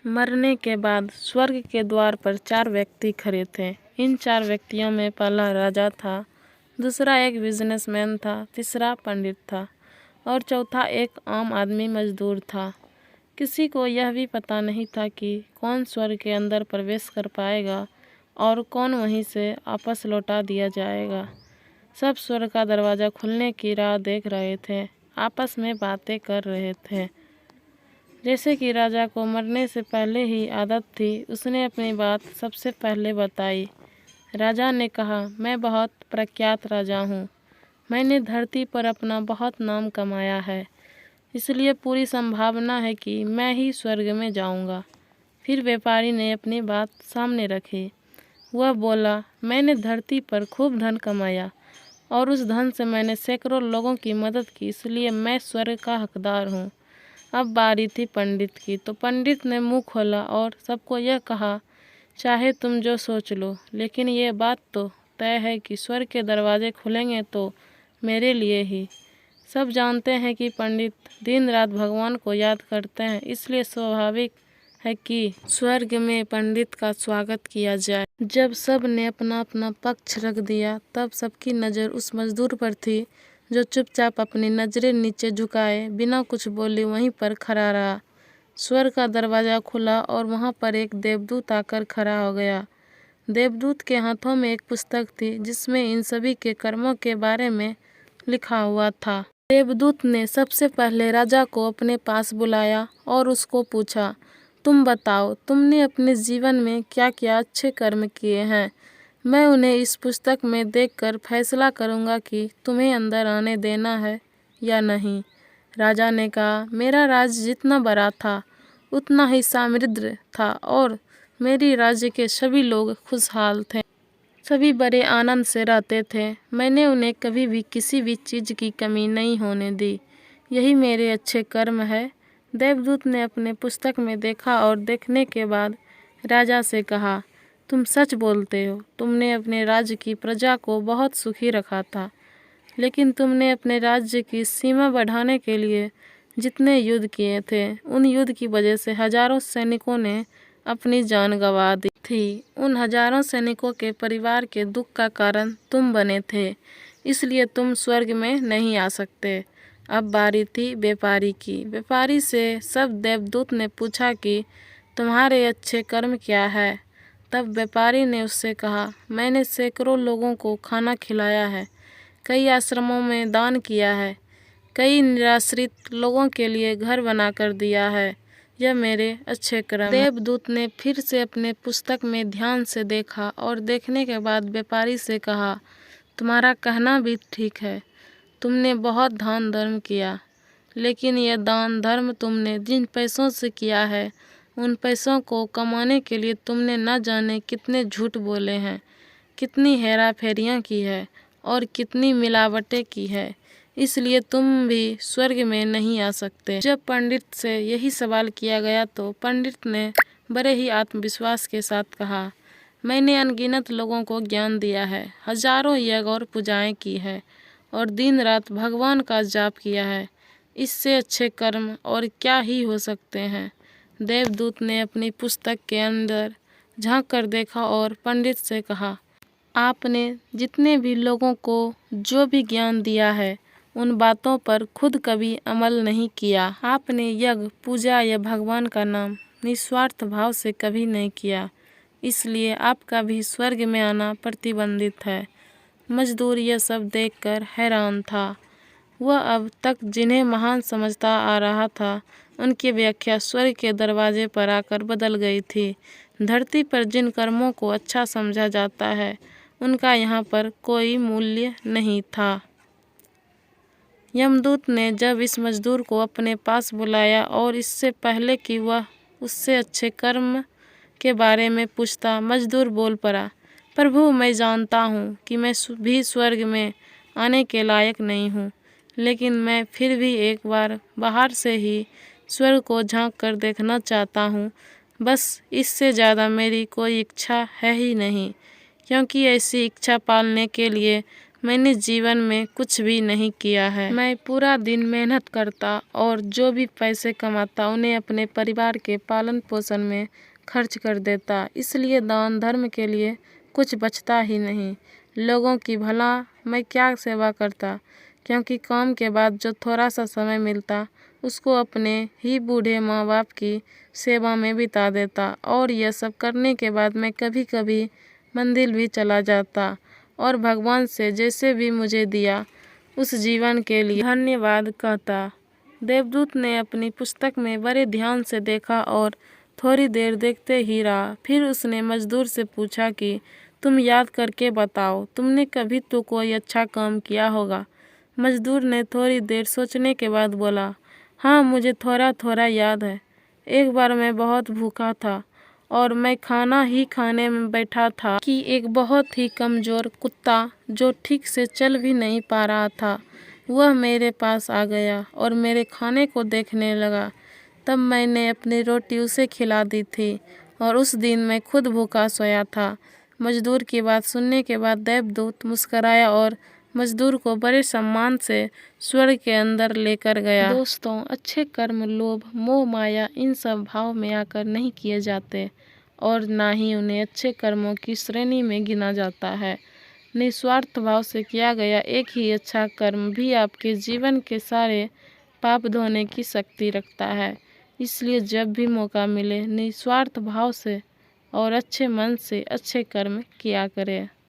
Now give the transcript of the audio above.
मरने के बाद स्वर्ग के द्वार पर 4 व्यक्ति खड़े थे। इन 4 व्यक्तियों में पहला राजा था, दूसरा एक बिजनेसमैन था, तीसरा पंडित था और चौथा एक आम आदमी मजदूर था। किसी को यह भी पता नहीं था कि कौन स्वर्ग के अंदर प्रवेश कर पाएगा और कौन वहीं से वापस लौटा दिया जाएगा। सब स्वर्ग का दरवाज़ा खुलने की राह देख रहे थे, आपस में बातें कर रहे थे। जैसे कि राजा को मरने से पहले ही आदत थी, उसने अपनी बात सबसे पहले बताई। राजा ने कहा, मैं बहुत प्रख्यात राजा हूँ। मैंने धरती पर अपना बहुत नाम कमाया है, इसलिए पूरी संभावना है कि मैं ही स्वर्ग में जाऊँगा। फिर व्यापारी ने अपनी बात सामने रखी। वह बोला, मैंने धरती पर खूब धन कमाया और उस धन से मैंने सैकड़ों लोगों की मदद की, इसलिए मैं स्वर्ग का हकदार हूँ। अब बारी थी पंडित की, तो पंडित ने मुंह खोला और सबको यह कहा, चाहे तुम जो सोच लो, लेकिन ये बात तो तय है कि स्वर्ग के दरवाजे खुलेंगे तो मेरे लिए ही। सब जानते हैं कि पंडित दिन रात भगवान को याद करते हैं, इसलिए स्वाभाविक है कि स्वर्ग में पंडित का स्वागत किया जाए। जब सब ने अपना अपना पक्ष रख दिया, तब सबकी नज़र उस मजदूर पर थी जो चुपचाप अपनी नज़रें नीचे झुकाए बिना कुछ बोले वहीं पर खड़ा रहा। स्वर्ग का दरवाज़ा खुला और वहाँ पर एक देवदूत आकर खड़ा हो गया। देवदूत के हाथों में एक पुस्तक थी जिसमें इन सभी के कर्मों के बारे में लिखा हुआ था। देवदूत ने सबसे पहले राजा को अपने पास बुलाया और उसको पूछा, तुम बताओ, तुमने अपने जीवन में क्या क्या अच्छे कर्म किए हैं। मैं उन्हें इस पुस्तक में देखकर फैसला करूंगा कि तुम्हें अंदर आने देना है या नहीं। राजा ने कहा, मेरा राज्य जितना बड़ा था उतना ही समृद्ध था और मेरी राज्य के सभी लोग खुशहाल थे। सभी बड़े आनंद से रहते थे। मैंने उन्हें कभी भी किसी भी चीज़ की कमी नहीं होने दी। यही मेरे अच्छे कर्म है। देवदूत ने अपने पुस्तक में देखा और देखने के बाद राजा से कहा, तुम सच बोलते हो। तुमने अपने राज्य की प्रजा को बहुत सुखी रखा था, लेकिन तुमने अपने राज्य की सीमा बढ़ाने के लिए जितने युद्ध किए थे, उन युद्ध की वजह से हजारों सैनिकों ने अपनी जान गंवा दी थी। उन हजारों सैनिकों के परिवार के दुख का कारण तुम बने थे, इसलिए तुम स्वर्ग में नहीं आ सकते। अब बारी थी व्यापारी की। व्यापारी से सब देवदूत ने पूछा कि तुम्हारे अच्छे कर्म क्या है। तब व्यापारी ने उससे कहा, मैंने सैकड़ों लोगों को खाना खिलाया है, कई आश्रमों में दान किया है, कई निराश्रित लोगों के लिए घर बनाकर दिया है। यह मेरे अच्छे कर्म। देवदूत ने फिर से अपने पुस्तक में ध्यान से देखा और देखने के बाद व्यापारी से कहा, तुम्हारा कहना भी ठीक है। तुमने बहुत दान धर्म किया, लेकिन यह दान धर्म तुमने जिन पैसों से किया है, उन पैसों को कमाने के लिए तुमने न जाने कितने झूठ बोले हैं, कितनी हेरा फेरियाँ की है और कितनी मिलावटें की है, इसलिए तुम भी स्वर्ग में नहीं आ सकते। जब पंडित से यही सवाल किया गया तो पंडित ने बड़े ही आत्मविश्वास के साथ कहा, मैंने अनगिनत लोगों को ज्ञान दिया है, हजारों यज्ञ और पूजाएं की है और दिन रात भगवान का जाप किया है। इससे अच्छे कर्म और क्या ही हो सकते हैं। देवदूत ने अपनी पुस्तक के अंदर झांक कर देखा और पंडित से कहा, आपने जितने भी लोगों को जो भी ज्ञान दिया है, उन बातों पर खुद कभी अमल नहीं किया। आपने यज्ञ पूजा या भगवान का नाम निस्वार्थ भाव से कभी नहीं किया, इसलिए आपका भी स्वर्ग में आना प्रतिबंधित है। मजदूर यह सब देखकर हैरान था। वह अब तक जिन्हें महान समझता आ रहा था, उनकी व्याख्या स्वर्ग के दरवाजे पर आकर बदल गई थी। धरती पर जिन कर्मों को अच्छा समझा जाता है, उनका यहाँ पर कोई मूल्य नहीं था। यमदूत ने जब इस मजदूर को अपने पास बुलाया और इससे पहले कि वह उससे अच्छे कर्म के बारे में पूछता, मजदूर बोल पड़ा, प्रभु, मैं जानता हूँ कि मैं भी स्वर्ग में आने के लायक नहीं हूँ, लेकिन मैं फिर भी एक बार बाहर से ही स्वर्ग को झांक कर देखना चाहता हूँ। बस इससे ज़्यादा मेरी कोई इच्छा है ही नहीं, क्योंकि ऐसी इच्छा पालने के लिए मैंने जीवन में कुछ भी नहीं किया है। मैं पूरा दिन मेहनत करता और जो भी पैसे कमाता उन्हें अपने परिवार के पालन पोषण में खर्च कर देता। इसलिए दान धर्म के लिए कुछ बचता ही नहीं। लोगों की भला मैं क्या सेवा करता, क्योंकि काम के बाद जो थोड़ा सा समय मिलता उसको अपने ही बूढ़े माँ बाप की सेवा में बिता देता। और यह सब करने के बाद मैं कभी कभी मंदिर भी चला जाता और भगवान से जैसे भी मुझे दिया उस जीवन के लिए धन्यवाद कहता। देवदूत ने अपनी पुस्तक में बड़े ध्यान से देखा और थोड़ी देर देखते ही रहा। फिर उसने मजदूर से पूछा कि तुम याद करके बताओ, तुमने कभी तो कोई अच्छा काम किया होगा। मजदूर ने थोड़ी देर सोचने के बाद बोला, हाँ मुझे थोड़ा थोड़ा याद है। एक बार मैं बहुत भूखा था और मैं खाना ही खाने में बैठा था कि एक बहुत ही कमज़ोर कुत्ता जो ठीक से चल भी नहीं पा रहा था वह मेरे पास आ गया और मेरे खाने को देखने लगा। तब मैंने अपनी रोटी उसे खिला दी थी और उस दिन मैं खुद भूखा सोया था। मजदूर की बात सुनने के बाद देवदूत मुस्कराया और मजदूर को बड़े सम्मान से स्वर्ग के अंदर लेकर गया। दोस्तों, अच्छे कर्म लोभ मोह माया इन सब भाव में आकर नहीं किए जाते और ना ही उन्हें अच्छे कर्मों की श्रेणी में गिना जाता है। निस्वार्थ भाव से किया गया एक ही अच्छा कर्म भी आपके जीवन के सारे पाप धोने की शक्ति रखता है। इसलिए जब भी मौका मिले निस्वार्थ भाव से और अच्छे मन से अच्छे कर्म किया करें।